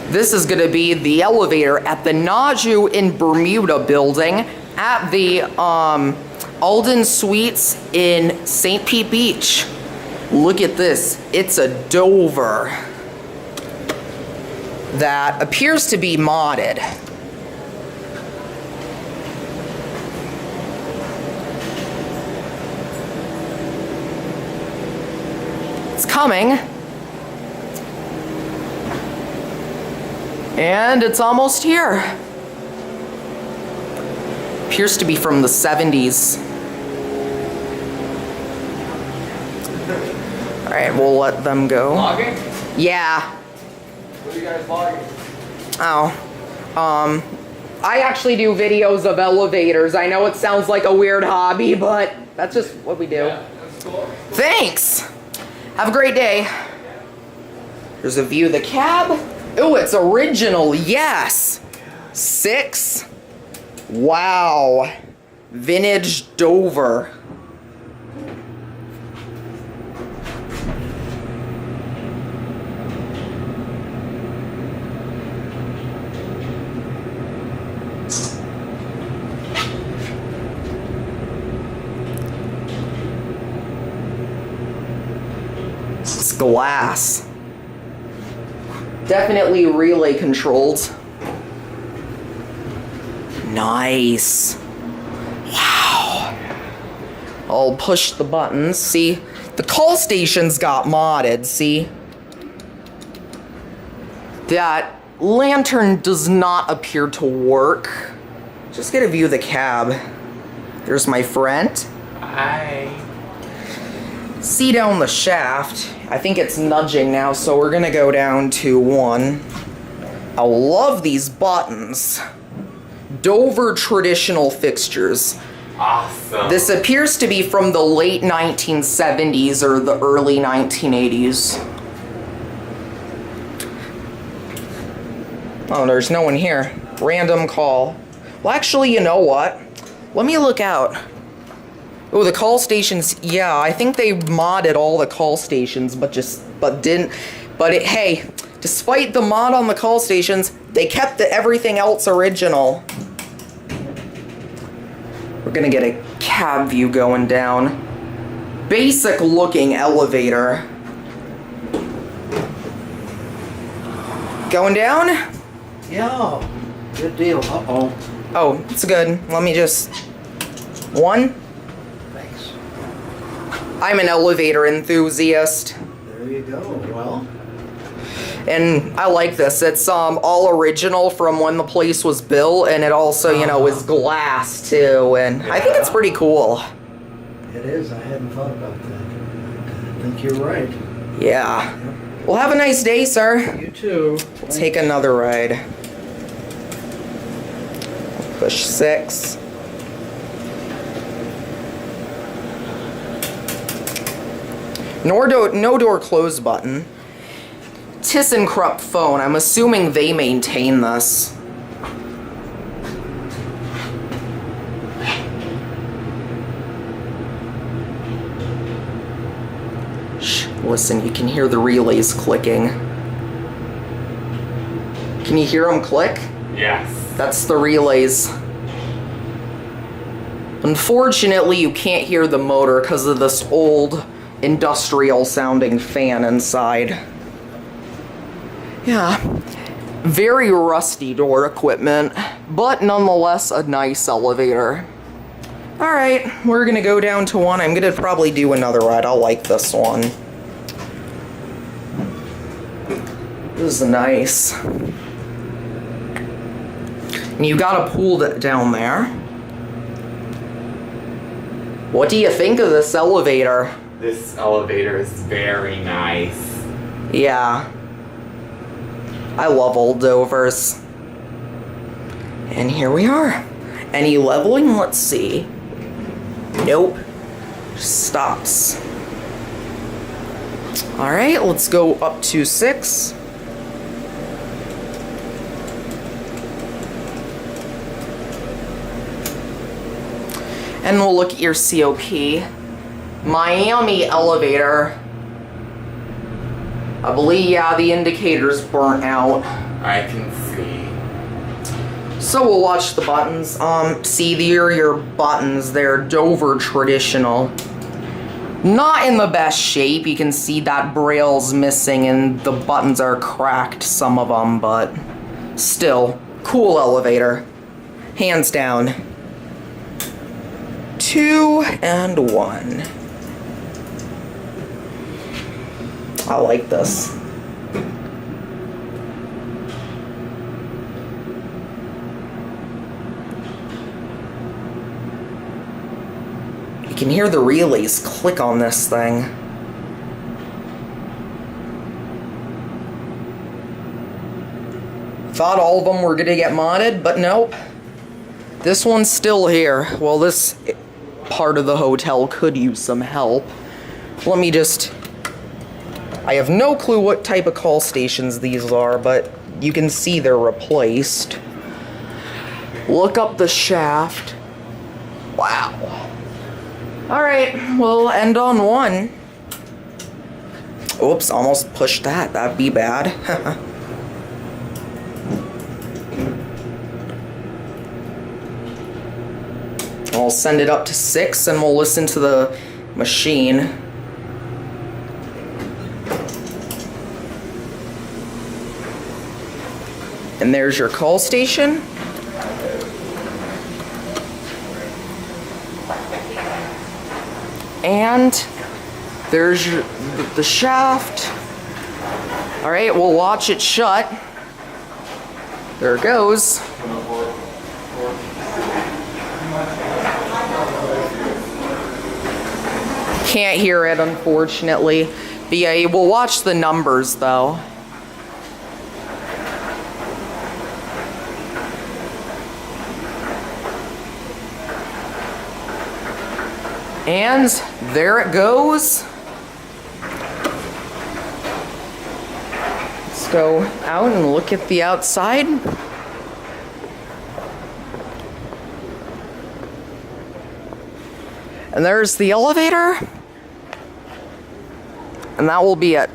This is going to be the elevator at the Naju in Bermuda building at the Alden Suites in St. Pete Beach. Look at this. It's a Dover that appears to be modded. It's coming. And it's almost here. Appears to be from the 70s. All right, we'll let them go. Vlogging? Yeah. What are you guys vlogging? Oh. I actually do videos of elevators. I know it sounds like a weird hobby, but that's just what we do. Yeah, that's cool. Thanks. Have a great day. There's a view of the cab. Oh, it's original. Yes. 6. Wow. Vintage Dover. It's glass. Definitely relay controlled. Nice. Wow. I'll push the buttons. See, the call stations got modded. See? That lantern does not appear to work. Just get a view of the cab. There's my friend. Hi. See down the shaft. I think it's nudging now, so we're gonna go down to 1. I love these buttons. Dover traditional fixtures. Awesome. This appears to be from the late 1970s or the early 1980s. Oh, there's no one here. Random call. Well, actually, you know what? Let me look out. Oh, the call stations, yeah, I think they modded all the call stations, but hey, despite the mod on the call stations, they kept everything else original. We're gonna get a cab view going down. Basic looking elevator. Going down? Yeah, good deal. Uh-oh. Oh, it's good. Let me just... 1. Thanks. I'm an elevator enthusiast. There you go. Well, And I like this. It's all original from when the place was built, and it also, you know, is glass too, and I think it's pretty cool. it is. I hadn't thought about that. I think you're right. Yeah. Well, have a nice day, sir. You too. We'll take another ride. Push 6. No door close button. ThyssenKrupp phone. I'm assuming they maintain this. Shh, listen, you can hear the relays clicking. Can you hear them click? Yes. That's the relays. Unfortunately, you can't hear the motor because of this old industrial sounding fan inside. Yeah, very rusty door equipment, but nonetheless a nice elevator. Alright, we're gonna go down to 1. I'm gonna probably do another ride. I'll like this one. This is nice. And you got a pool down there. What do you think of this elevator? This elevator is very nice. Yeah. I love old Dovers. And here we are. Any leveling? Let's see. Nope. Stops. Alright, let's go up to 6. And we'll look at your COP. Miami elevator. I believe, yeah, the indicator's burnt out. I can see. So we'll watch the buttons. See, these are your buttons. They're Dover traditional. Not in the best shape. You can see that braille's missing and the buttons are cracked, some of them, but still, cool elevator. Hands down. 2 and 1. I like this. You can hear the relays click on this thing. Thought all of them were gonna get modded, but nope. This one's still here. Well, this part of the hotel could use some help. Let me just... I have no clue what type of call stations these are, but you can see they're replaced. Look up the shaft. Wow. Alright, we'll end on 1. Oops, almost pushed that. That'd be bad. I'll send it up to 6 and we'll listen to the machine. And there's your call station. And there's the shaft. All right, we'll watch it shut. There it goes. Can't hear it, unfortunately. But yeah, we'll watch the numbers, though. And there it goes. Let's go out and look at the outside. And there's the elevator. And that will be it.